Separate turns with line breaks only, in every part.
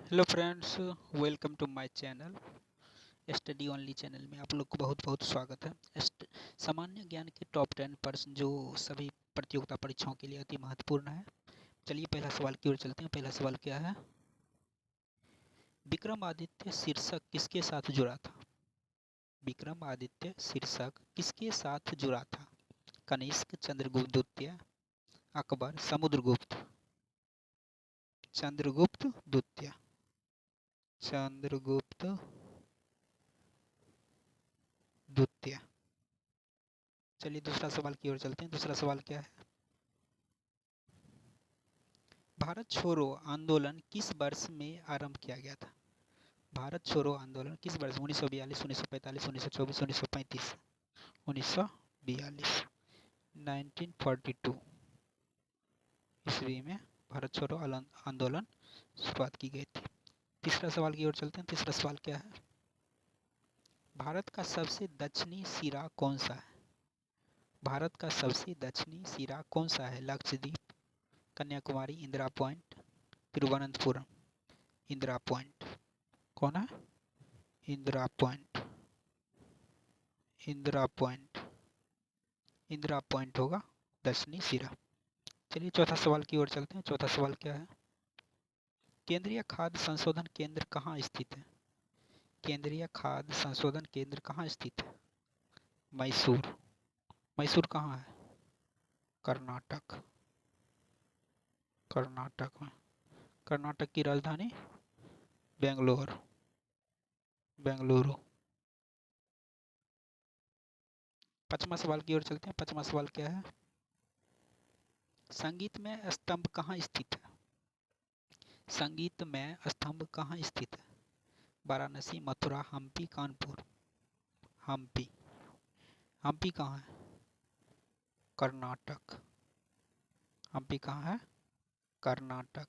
Hello friends, welcome to my channel. Study only channel में आप लोग को बहुत बहुत स्वागत है। सामान्य ज्ञान के टॉप 10 प्रश्न जो सभी प्रतियोगिता परीक्षाओं के लिए अति महत्वपूर्ण है। चलिए पहला सवाल की ओर चलते हैं। पहला सवाल क्या है? विक्रमादित्य शीर्षक किसके साथ जुड़ा था? विक्रमादित्य शीर्षक किसके साथ जुड़ा था? कनिष्क, चंद्रगुप्त द्वितीय, अकबर, समुद्रगुप्त। चंद्रगुप्त द्वितीय, चंद्रगुप्त द्वितीय। चलिए दूसरा सवाल की ओर चलते हैं। दूसरा सवाल क्या है? भारत छोड़ो आंदोलन किस वर्ष में आरंभ किया गया था? भारत छोड़ो आंदोलन किस वर्ष? 1942, 1945, 1924, 1935। 1942, 1942 ईस्वी में भारत छोड़ो आंदोलन शुरुआत की गई थी। तीसरा सवाल की ओर चलते हैं। तीसरा सवाल क्या है? भारत का सबसे दक्षिणी सिरा कौन सा है? भारत का सबसे दक्षिणी सिरा कौन सा है? लक्षद्वीप, कन्याकुमारी, इंदिरा पॉइंट, तिरुवनंतपुरम। इंदिरा पॉइंट। कौन है? Indira point. Indira point. Indira point होगा दक्षिणी सिरा। चलिए चौथा सवाल की ओर चलते हैं। चौथा सवाल क्या है? केंद्रीय खाद्य संशोधन केंद्र कहाँ स्थित है? केंद्रीय खाद्य संशोधन केंद्र कहाँ स्थित है? मैसूर। मैसूर कहाँ है? कर्नाटक। कर्नाटक में। कर्नाटक की राजधानी बेंगलोर। बेंगलुरु। पांचवा सवाल की ओर चलते हैं। पांचवा सवाल क्या है? संगीत में स्तंभ कहाँ स्थित है? संगीत में स्तंभ कहाँ स्थित है? वाराणसी, मथुरा, हम्पी, कानपुर। हम्पी। हम्पी कहाँ है? कर्नाटक। हम्पी कहाँ है? कर्नाटक।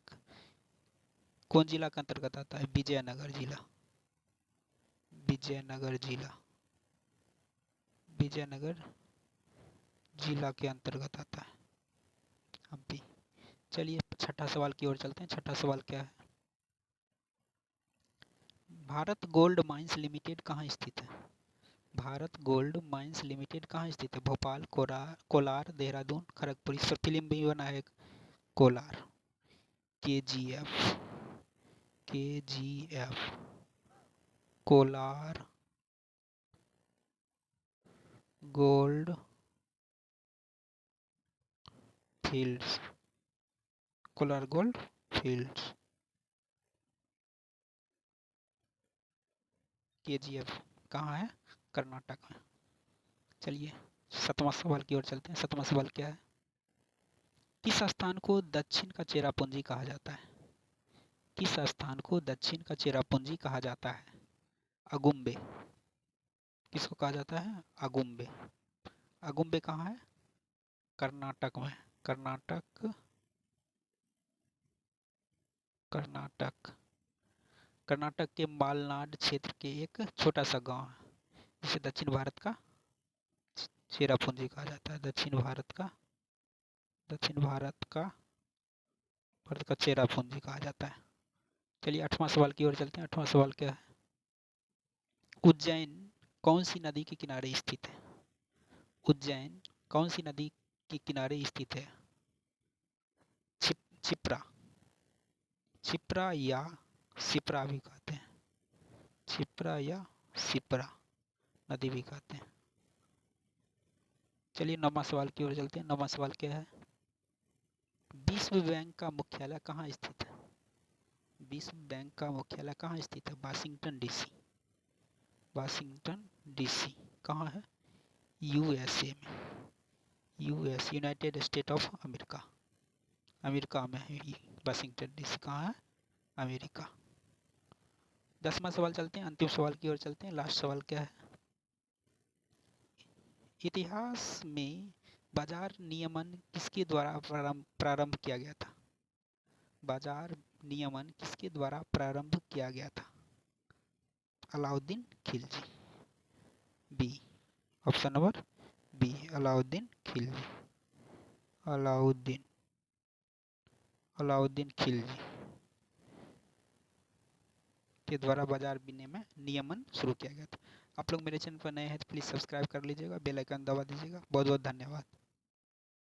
कौन जिला के अंतर्गत आता है? विजयनगर जिला। विजयनगर जिला। विजयनगर जिला के अंतर्गत आता है हम्पी। चलिए छठा सवाल की ओर चलते हैं। छठा सवाल क्या है? भारत गोल्ड माइंस लिमिटेड कहाँ स्थित है? भारत गोल्ड माइंस लिमिटेड कहाँ स्थित है? भोपाल, कोलार, देहरादून, खड़गपुर। इस पर फिल्म भी बना है। Kolar. KGF। KGF। Kolar gold fields. Kolar gold fields. KGF कहाँ है? कर्नाटक में। चलिए सातवां सवाल की ओर चलते हैं। सातवां सवाल क्या है? किस स्थान को दक्षिण का चेरापूंजी कहा जाता है? किस स्थान को दक्षिण का चेरापूंजी कहा जाता है? अगुम्बे। किसको कहा जाता है? अगुम्बे। अगुम्बे कहाँ है? कर्नाटक में। कर्नाटक। कर्नाटक। कर्नाटक के मालनाड क्षेत्र के एक छोटा सा गांव है जिसे दक्षिण भारत का चेरापूंजी कहा जाता है। दक्षिण भारत का। दक्षिण भारत का चेरापूंजी कहा जाता है। चलिए आठवां सवाल की ओर चलते हैं। आठवां सवाल क्या है? उज्जैन कौन सी नदी के किनारे स्थित है? उज्जैन कौन सी नदी के किनारे स्थित है? छिप्रा। छिप्रा या सिप्रा भी कहते हैं। छिप्रा या सिप्रा नदी भी कहते हैं। चलिए नौवां सवाल की ओर चलते हैं। नौवां सवाल क्या है? विश्व बैंक का मुख्यालय कहाँ स्थित है? विश्व बैंक का मुख्यालय कहाँ स्थित है? Washington DC. वाशिंगटन डीसी कहाँ है? USA में। US United state of America. America में है वाशिंगटन डीसी। कहाँ है? अमेरिका। 10वां सवाल चलते हैं। अंतिम सवाल की ओर चलते हैं। लास्ट सवाल क्या है? इतिहास में बाजार नियमन किसके द्वारा प्रारंभ किया गया था? बाजार नियमन किसके द्वारा प्रारंभ किया गया था? Alauddin Khilji. B. Option number B, Alauddin Khilji. Alauddin. Alauddin Khilji. के द्वारा बाजार विनिमय नियमन शुरू किया गया था। आप लोग मेरे चैनल पर नए हैं तो प्लीज़ सब्सक्राइब कर लीजिएगा, बेल आइकन दबा दीजिएगा। बहुत बहुत धन्यवाद।